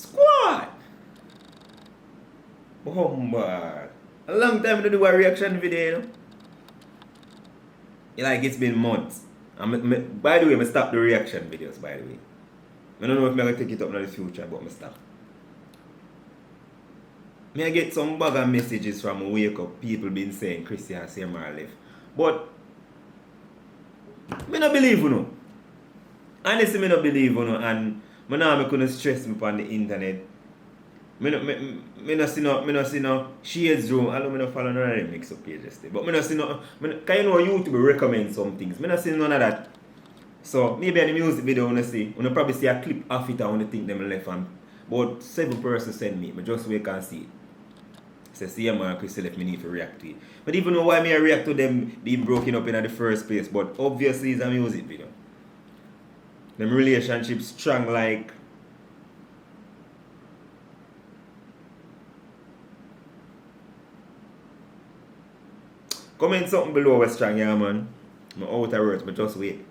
Squad! Bomba. A long time to do a reaction video, you know? Like it's been months. By the way, I stopped the reaction videos, by the way. I don't know if I'm going to take it up in the future, but I stop. I get some bag of messages from Wake Up, people been saying Chrissy and CMR left. But I don't believe you know. Honestly, I don't believe you know, and I couldn't stress me on the internet. I don't see no shades room. I don't follow none of them mix up pages. But I don't see no, can you know YouTube recommend some things? I don't see none of that. So maybe in the music video I see, I probably see a clip of it and I think them left and about 7 persons send me. I just wait and see it. Say CMR and Chrissy left me need to react to it. But even know why I react to them being broken up in the first place, but obviously it's a music video. Them relationships strong like comment something below what's strong, yeah man. I'm out of words, but just wait.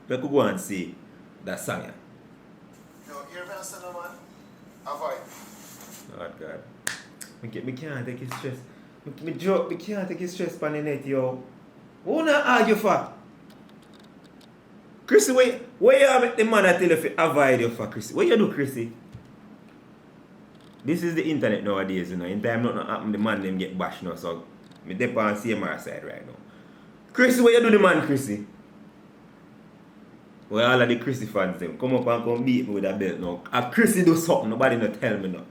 We could go and see that song. Yeah. Yo, hear me answer no man? Avoid. Lord God. I can't take his stress. I can't take his stress on the net, yo. What not argue for? Chrissy, where you make the man that tell you to avoid you for, Chrissy? What you do, Chrissy? This is the internet nowadays, you know. In time nothing happen, the man them get bashed now, so I dep on CMR side right now. Chrissy, what you do the man, Chrissy? Well, all of the Chrissy fans them come up and come beat me with a belt now. If Chrissy do something, nobody no tell me no.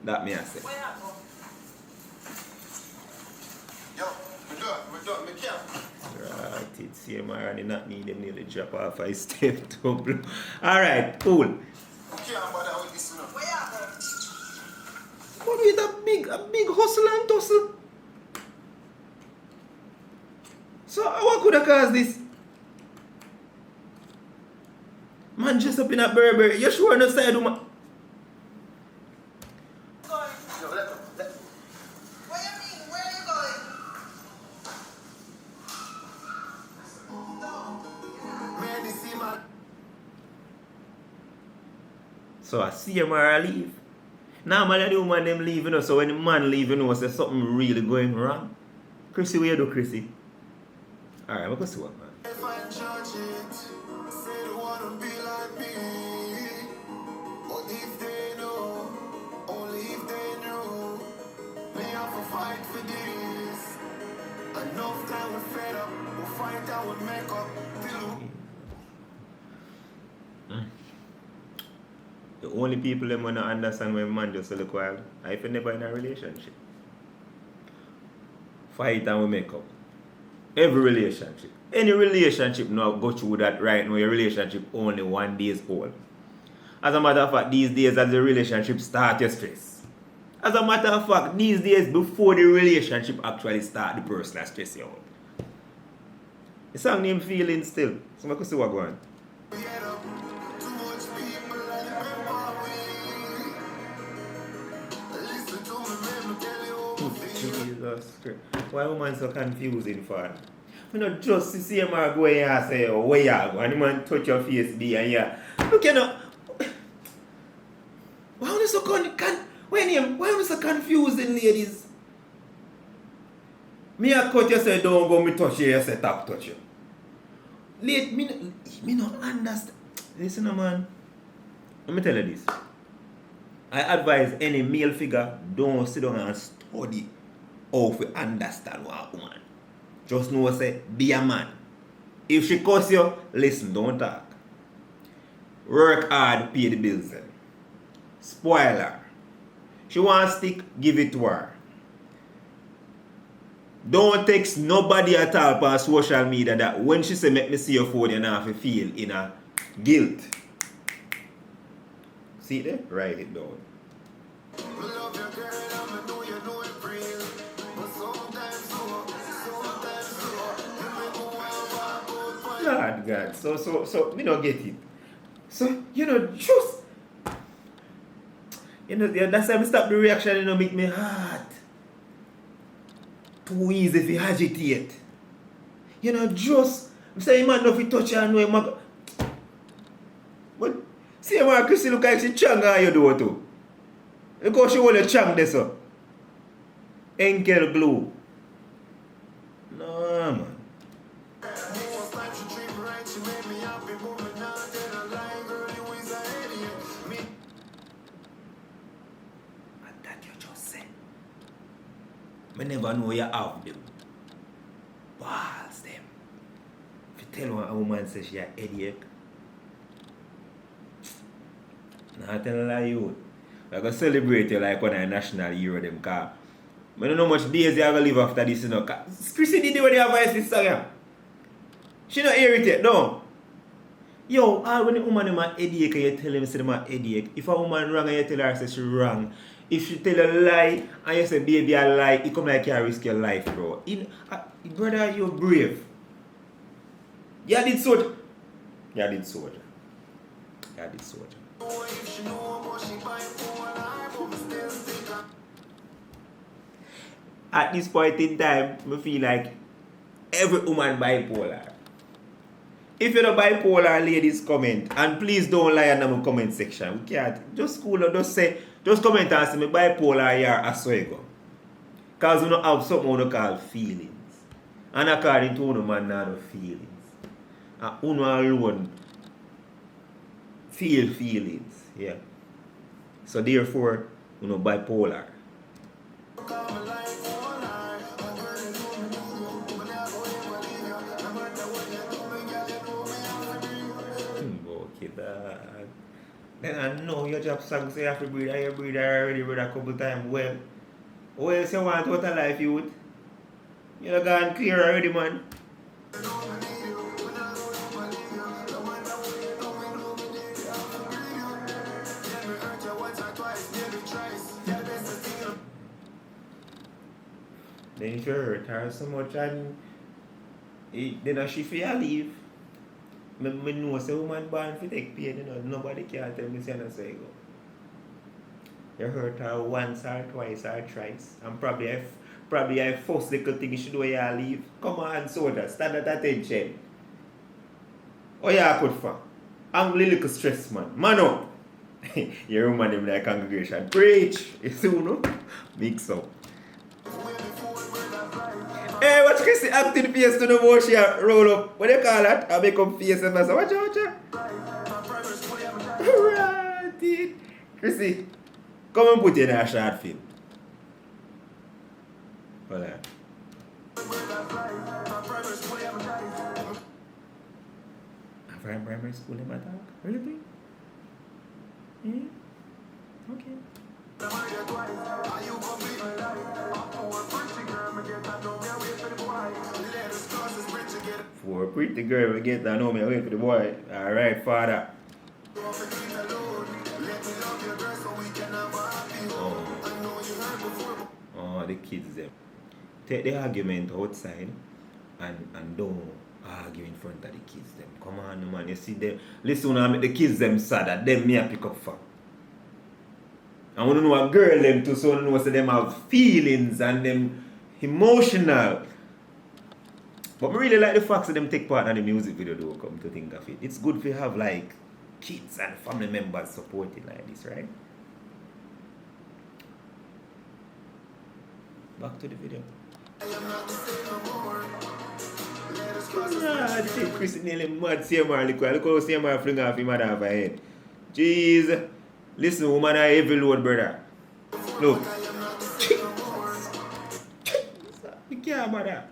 That me I say. Yo, we do it, can't. Right, it's CMR and they not need them nearly drop off a step to alright, cool. We can't bother with this now. But with a big hustle and tussle. So what could have caused this? Man just up in a Burberry. You sure no side woman? Yo, let go. What do you mean? Where are you going? Man, you see man. So I CMR leave. Normally the woman them leave, you know, so when the man leave, you know, say something really going wrong. Chrissy, what you do, Chrissy? Alright, I'm going to see what, man. If I judge it, say they wanna be like me. But if they know, only if they know, we have to fight for this. Enough time we fed up, we'll fight out with makeup. The only people them wanna understand when man just look wild, I if you never in a relationship. Fight and we make up. Every relationship. Any relationship now go through that right now, your relationship only 1 day old. As a matter of fact, these days as the relationship start, you stress. As a matter of fact, these days before the relationship actually start, the person that stress you out. The song named Feelings still. So I can see what going on. Jesus Christ. Why woman so confusing for? You know, just to see him go here and say, oh, where you go? And the man touch your face there and yeah. Look, you know. Why are you so why are you so confusing, ladies? Me a cut you say don't go, me touch you, you say tap touch you. Late, me not understand. Listen, man. Let me tell you this. I advise any male figure, don't sit down and study how to understand what a woman. Just know say, be a man. If she curse you, listen, don't talk. Work hard, pay the bills then. Spoil her. She want stick, give it to her. Don't text nobody at all on social media that when she say make me see your phone, you have to feel in a guilt. See there? Write it down. God. So me don't get it. So, you know, just that's why I stop the reaction, make me heart too easy if you agitate. Just say man if you touch her, know him. But CMR Chrissy look like she chang on you do too. Look how she hold your chang there so. Enkel glue. No man. Most time she treat me right, she made me happy, but me not tell her lie, girl, you is a idiot. Me And that you just said. Me never know you have them. Balls them. If you tell one a woman says she a headache, not tell her you. We're gonna celebrate you like one of the national hero them car. I don't know how much days you have to live after this, you know. Chrissy did it when you have a sister, yeah. She not irritated, no. Yo, all when the woman them a headache and you tell them say them a headache. If a woman wrong and you tell her say she wrong. If she tell a lie and you say baby a lie, it come like you risk your life, bro. Brother, you're brave. You did so. You did so. You did so. know if she know how much she buy for her, but me still think her. At this point in time, I feel like every woman bipolar. If you're not bipolar, ladies, comment. And please don't lie in the comment section. We can't. Just cool or just comment and say me bipolar here as well go. Because we don't have something we call feelings. And according to one man, not no feelings. And one alone feel feelings. Yeah. So therefore, we know bipolar. Okay, that. Then I know your job song say you have to breathe and you breathe already breathe a couple times. Well, what else you want out of life, youth? You're gone clear already, man. Then if you hurt her so much and then she feel leave. I know say woman born for take pain, you know. Nobody can tell me say no say go. You hurt her once or twice or thrice. And probably I first little thing you should do you leave. Come on, soldier, stand at attention. Oh yeah, put for. I'm really little stress, man. Man up. Your woman in the congregation. Preach. You see, no? Mix up. Hey, watch Chrissy acting face to the more she roll up. What do you call that? I make them face and I say, watch out. Right. Chrissy, come and put you in a short film. Hold on. Primary school in my talk? Really? Yeah? Okay. For a pretty girl, we get that know me wait for the boy. Alright, father. Oh, the kids them. Take the argument outside and don't argue in front of the kids them. Come on, man. You see them. Listen, when I make the kids them sad, that them me a pick up for. I want to know a girl them too, so I know so them have feelings and them emotional. But I really like the fact that them take part in the music video though, come to think of it. It's good to have like kids and family members supporting like this, right? Back to the video. I think Chrissy nearly mad CMR. Look how CMR fling off him out of her head. Jeez. Listen, woman, I heavy load, brother. Look. We can't about that.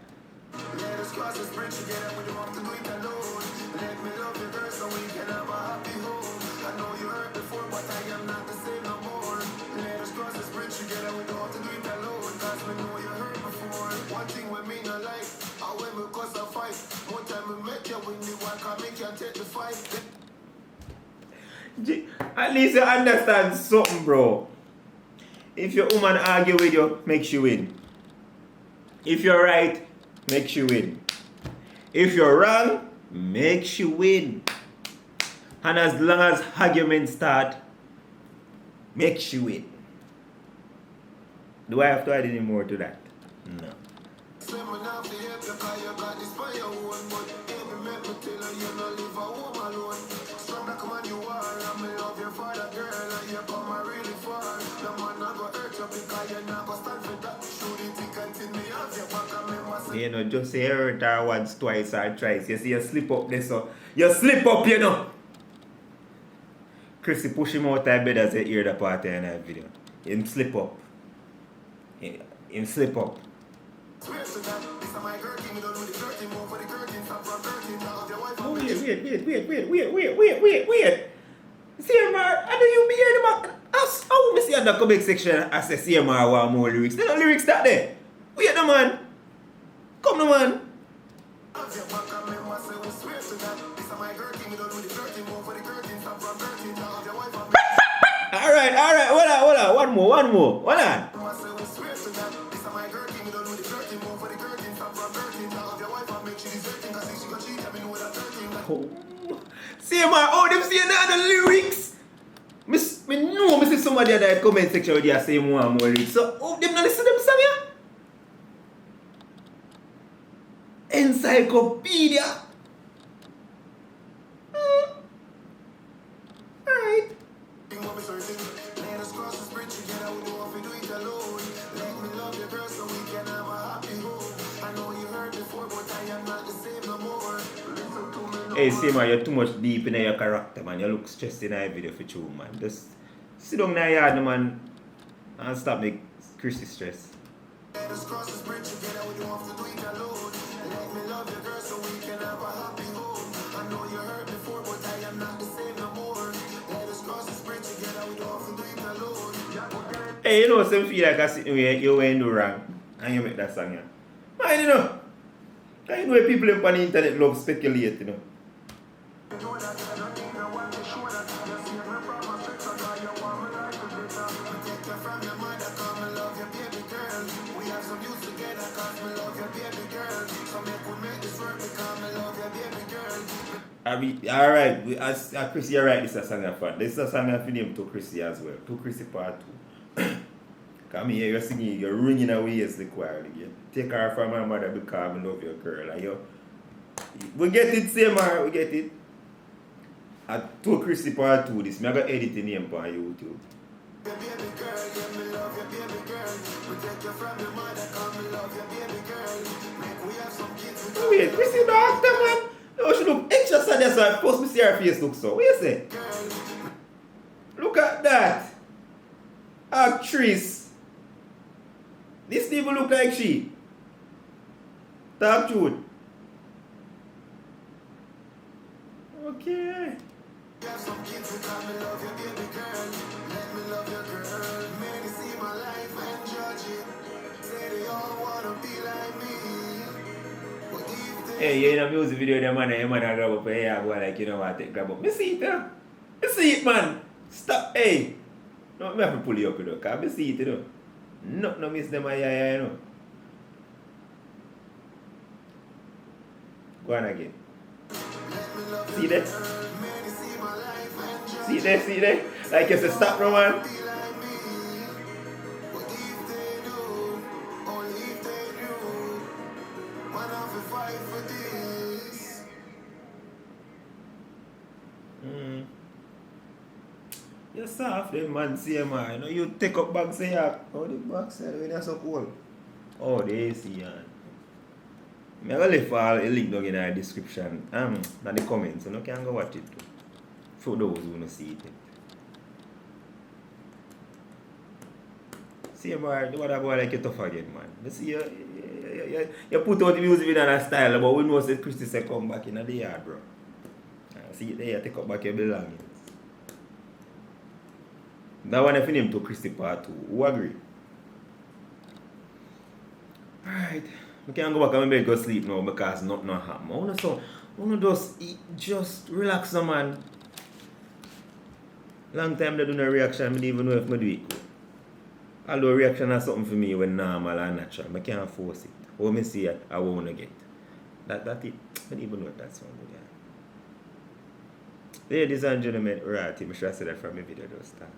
At least you understand something, bro. If your woman argue with you, makes you win. If you're right, makes you win. If you're wrong, makes you win. And as long as arguments start, makes you win. Do I have to add any more to that? No. you know, just say hurt her once, twice, or thrice. You see, you slip up there, so you slip up, you know. Chrissy push him out of bed as you hear the part in that video. Him slip up. Him slip up. Oh, wait. CMR, I know you be hearing about. How we see in the comment section I say CMR want more lyrics. There no lyrics that there. Wait no man. Come no man. Alright, hold on. One more. Hold on. Oh. CMR, oh, them see another lyrics. Me know me see somebody at the comment section where they say more and more lyrics. So, oh, them not listen to them song, yeah? Encyclopedia. Alright. Hey, CMR, you're too much deep in your character, man. You look stressed in that video for you, man. Just sit down in the yard, man, and stop make Chrissy stress. Hey, you know, some feel like I sit here, you went do wrong, and you make that song, yeah. Man, you know, you know people on the internet love speculate, you know. Alright, Chrissy, you're right, this is a song of fun. This is a song of name to Chrissy as well. To Chrissy part 2. Come here, you're singing, you're ringing away as the choir again. Take her from her mother because I love your girl. And we get it, CMR, we get it. At To Chrissy part 2, this. I'm going to edit the name on YouTube. Oh, wait, Chrissy, the actor, man. No, she look extra sad, that's why I post me see her face look so. What you say? Look at that. Actress. This people look like she. Talk truth. Okay. Hey, you in a music video, the man grab up here, go like, you know what, grab up. Me see it, huh? Me see it, man. Stop, hey. No, me have to pull you up, you know, because I see it, you know. No miss them, you know. Go on again. See that? See there? Like you say, stop, no, man. You're soft, them man, CMR. You know, you take up bags here. Oh, the bags here, when you're so cool. Oh, they see, yeah. I'm going to leave all the link down in the description. In the comments, so you can go watch it too. For those who don't see it. CMR, the one go like you tough again, man. You see, you put out the music in a style, but we know that Christy say come back in the yard, bro. See it there, you take up back your belongings. That one I name to Chrissy part 2. Who agree? Alright. I can't go back and maybe go sleep now because nothing happen. I want to just relax, man. Long time they do no reaction, I don't even know if I do it. Although reaction is something for me when normal and natural. I can't force it. What I see it, I want to get. That it. I don't even know if that's one good. Ladies and gentlemen, right, I should have said that from my video just start.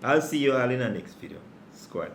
I'll see you all in the next video. Squad.